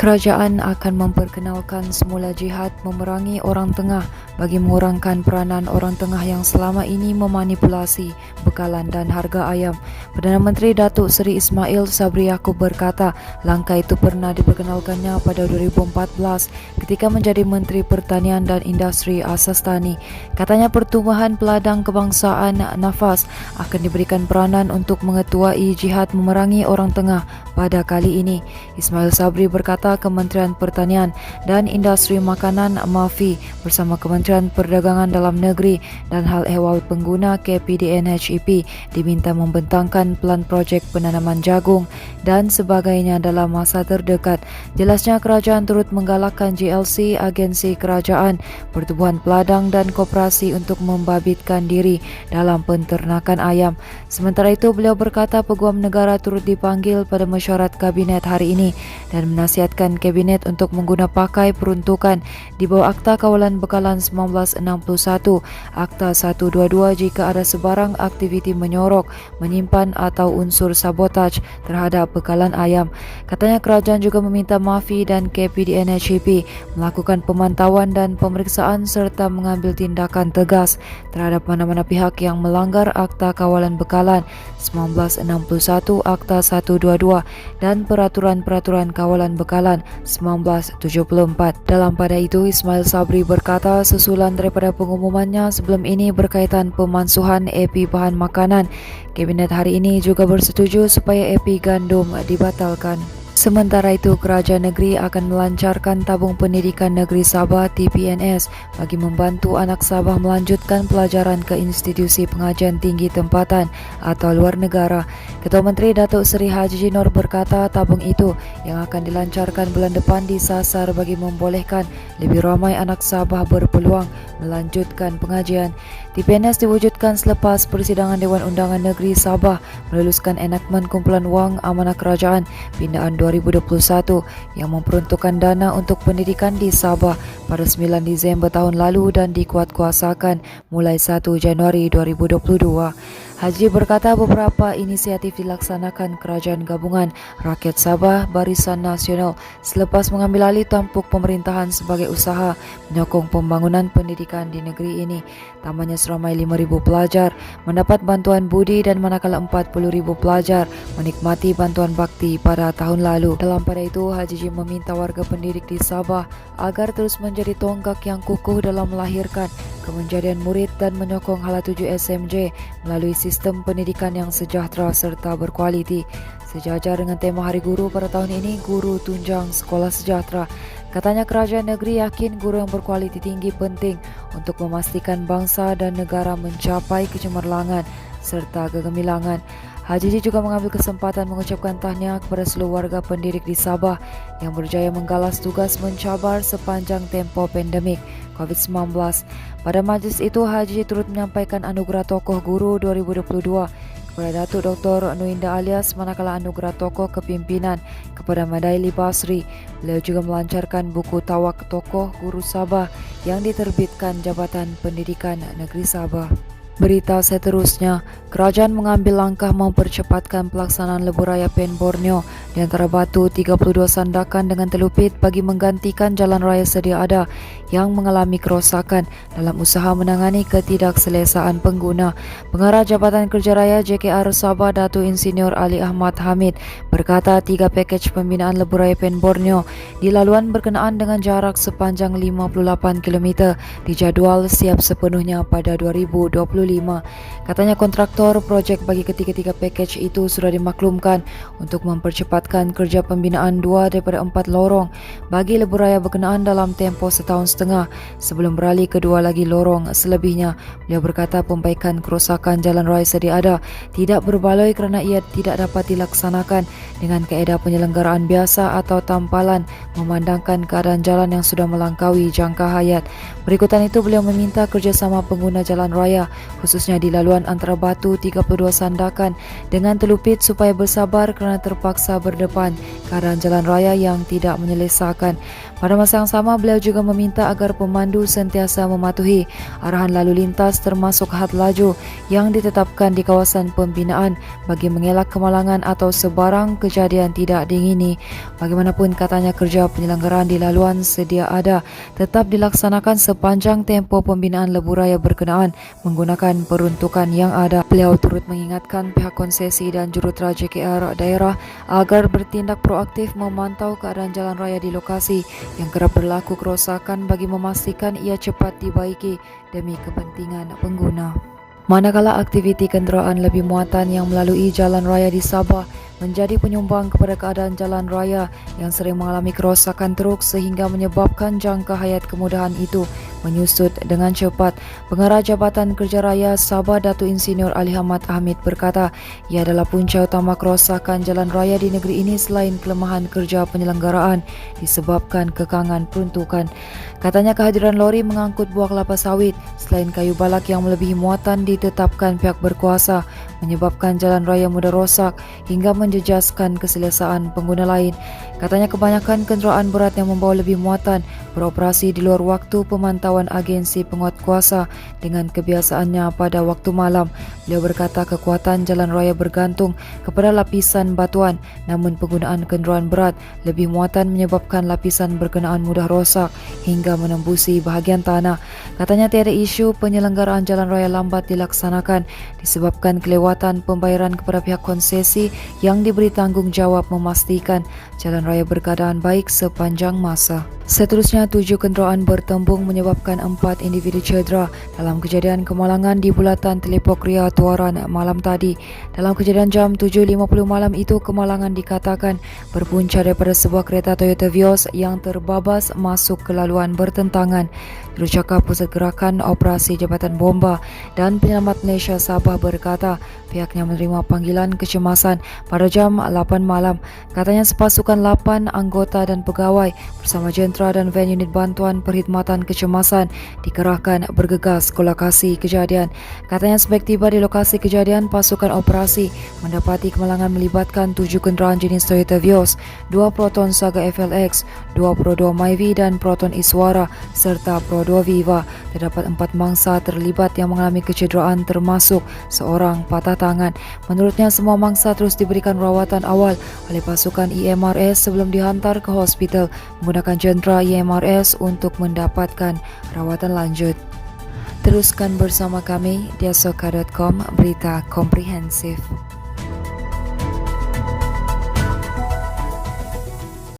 Kerajaan akan memperkenalkan semula jihad memerangi orang tengah bagi mengurangkan peranan orang tengah yang selama ini memanipulasi bekalan dan harga ayam. Perdana Menteri Datuk Seri Ismail Sabri Yaakob berkata langkah itu pernah diperkenalkannya pada 2014 ketika menjadi Menteri Pertanian dan Industri Asas Tani. Katanya pertumbuhan peladang kebangsaan Nafas akan diberikan peranan untuk mengetuai jihad memerangi orang tengah pada kali ini. Ismail Sabri berkata Kementerian Pertanian dan Industri Makanan MAFI bersama Kementerian Perdagangan Dalam Negeri dan Hal Ehwal Pengguna KPDN-HEP diminta membentangkan pelan projek penanaman jagung dan sebagainya dalam masa terdekat. Jelasnya kerajaan turut menggalakkan GLC, agensi kerajaan, pertubuhan peladang dan koperasi untuk membabitkan diri dalam penternakan ayam. Sementara itu beliau berkata peguam negara turut dipanggil pada mesyuarat kabinet hari ini dan menasihatkan kabinet untuk mengguna pakai peruntukan di bawah Akta Kawalan Bekalan 1961, Akta 122 jika ada sebarang aktiviti menyorok, menyimpan atau unsur sabotaj terhadap bekalan ayam. Katanya kerajaan juga meminta MAFI dan KPDN-HEP melakukan pemantauan dan pemeriksaan serta mengambil tindakan tegas terhadap mana-mana pihak yang melanggar Akta Kawalan Bekalan 1961, Akta 122 dan Peraturan-Peraturan Kawalan Bekalan 1974. Dalam pada itu, Ismail Sabri berkata susulan daripada pengumumannya sebelum ini berkaitan pemansuhan AP bahan makanan, Kabinet hari ini juga bersetuju supaya AP gandum dibatalkan. Sementara itu, kerajaan negeri akan melancarkan tabung pendidikan negeri Sabah TPNS bagi membantu anak Sabah melanjutkan pelajaran ke institusi pengajian tinggi tempatan atau luar negara. Ketua Menteri Datuk Seri Haji Nur berkata tabung itu yang akan dilancarkan bulan depan disasar bagi membolehkan lebih ramai anak Sabah berpeluang melanjutkan pengajian. TPNS diwujudkan selepas Persidangan Dewan Undangan Negeri Sabah meluluskan enakmen kumpulan wang amanah kerajaan pindaan 2021 yang memperuntukkan dana untuk pendidikan di Sabah pada 9 Disember tahun lalu dan dikuatkuasakan mulai 1 Januari 2022. Haji berkata beberapa inisiatif dilaksanakan Kerajaan Gabungan Rakyat Sabah Barisan Nasional selepas mengambil alih tampuk pemerintahan sebagai usaha menyokong pembangunan pendidikan di negeri ini. Tambahnya seramai 5,000 pelajar mendapat bantuan budi dan manakala 40,000 pelajar menikmati bantuan bakti pada tahun lalu. Dalam pada itu, Haji meminta warga pendidik di Sabah agar terus menjadi tonggak yang kukuh dalam melahirkan kemenjadian murid dan menyokong hala 7 SMJ melalui sistem pendidikan yang sejahtera serta berkualiti. Sejajar dengan tema Hari Guru pada tahun ini, Guru Tunjang Sekolah Sejahtera. Katanya kerajaan negeri yakin guru yang berkualiti tinggi penting untuk memastikan bangsa dan negara mencapai kecemerlangan serta kegemilangan. Haji juga mengambil kesempatan mengucapkan tahniah kepada seluruh warga pendidik di Sabah yang berjaya menggalas tugas mencabar sepanjang tempoh pandemik COVID-19. Pada majlis itu, Haji turut menyampaikan anugerah tokoh guru 2022 kepada Datuk Dr. Nuinda Alias, manakala anugerah tokoh kepimpinan kepada Madaili Basri. Beliau juga melancarkan buku Tawak Tokoh Guru Sabah yang diterbitkan Jabatan Pendidikan Negeri Sabah. Berita seterusnya, kerajaan mengambil langkah mempercepatkan pelaksanaan Lebuh Raya Pen Borneo di antara batu 32 sandakan dengan telupit bagi menggantikan jalan raya sedia ada yang mengalami kerosakan dalam usaha menangani ketidakselesaan pengguna. Pengarah Jabatan Kerja Raya JKR Sabah Datuk Insinyur Ali Ahmad Hamid berkata 3 pakej pembinaan Lebuh Raya Pen Borneo di laluan berkenaan dengan jarak sepanjang 58 km dijadual siap sepenuhnya pada 2025. Katanya kontraktor projek bagi ketiga-tiga pakej itu sudah dimaklumkan untuk mempercepatkan kerja pembinaan 2 daripada 4 lorong bagi lebuh raya berkenaan dalam tempoh setahun setengah sebelum beralih ke 2 lagi lorong selebihnya. Beliau berkata perbaikan kerosakan jalan raya sedia ada tidak berbaloi kerana ia tidak dapat dilaksanakan dengan kaedah penyelenggaraan biasa atau tampalan memandangkan keadaan jalan yang sudah melangkaui jangka hayat. Berikutan itu beliau meminta kerjasama pengguna jalan raya khususnya di laluan antara Batu 32 Sandakan dengan Telupit supaya bersabar kerana terpaksa berdepan keadaan jalan raya yang tidak menyelesaikan. Pada masa yang sama, beliau juga meminta agar pemandu sentiasa mematuhi arahan lalu lintas termasuk had laju yang ditetapkan di kawasan pembinaan bagi mengelak kemalangan atau sebarang kejadian tidak diingini. Bagaimanapun katanya kerja penyelenggaraan di laluan sedia ada tetap dilaksanakan sepanjang tempoh pembinaan lebuh raya berkenaan menggunakan peruntukan yang ada. Beliau turut mengingatkan pihak konsesi dan jurutera JKR daerah agar bertindak proaktif memantau keadaan jalan raya di lokasi yang kerap berlaku kerosakan bagi memastikan ia cepat dibaiki demi kepentingan pengguna. Manakala aktiviti kenderaan lebih muatan yang melalui jalan raya di Sabah menjadi penyumbang kepada keadaan jalan raya yang sering mengalami kerosakan teruk sehingga menyebabkan jangka hayat kemudahan itu menyusut dengan cepat. Pengarah Jabatan Kerja Raya Sabah Datuk Insinyur Ali Hamad Hamid berkata, ia adalah punca utama kerosakan jalan raya di negeri ini selain kelemahan kerja penyelenggaraan disebabkan kekangan peruntukan. Katanya kehadiran lori mengangkut buah kelapa sawit selain kayu balak yang melebihi muatan ditetapkan pihak berkuasa menyebabkan jalan raya mudah rosak hingga menjejaskan keselesaan pengguna lain. Katanya kebanyakan kenderaan berat yang membawa lebih muatan beroperasi di luar waktu pemantauan agensi penguat kuasa dengan kebiasaannya pada waktu malam. Beliau berkata kekuatan jalan raya bergantung kepada lapisan batuan, namun penggunaan kenderaan berat lebih muatan menyebabkan lapisan berkenaan mudah rosak hingga menembusi bahagian tanah. Katanya tiada isu penyelenggaraan jalan raya lambat dilaksanakan disebabkan kelewatan pembayaran kepada pihak konsesi yang diberi tanggungjawab memastikan jalan raya berkeadaan baik sepanjang masa. Seterusnya, 7 kenderaan bertembung menyebabkan 4 individu cedera dalam kejadian kemalangan di bulatan Telepok Ria Tuaran malam tadi. Dalam kejadian jam 7.50 malam itu, kemalangan dikatakan berpunca daripada sebuah kereta Toyota Vios yang terbabas masuk ke laluan bertentangan. Jurucakap Pusat Gerakan Operasi Jabatan Bomba dan Penyelamat Malaysia Sabah berkata pihaknya menerima panggilan kecemasan pada jam 8 malam. Katanya sepasukan 8 anggota dan pegawai bersama jentera dan van unit bantuan perkhidmatan kecemasan dikerahkan bergegas ke lokasi kejadian. Katanya sebab tiba di lokasi kejadian, pasukan operasi mendapati kemalangan melibatkan 7 kenderaan jenis Toyota Vios, 2 Proton Saga FLX, 2 Pro 2 Myvi dan Proton Iswara serta Pro 2 Viva. Terdapat 4 mangsa terlibat yang mengalami kecederaan termasuk seorang patah tangan. Menurutnya semua mangsa terus diberikan rawatan awal oleh pasukan IMRS sebelum dihantar ke hospital menggunakan jentera IMRS untuk mendapatkan rawatan lanjut. Teruskan bersama kami di asoka.com, berita komprehensif.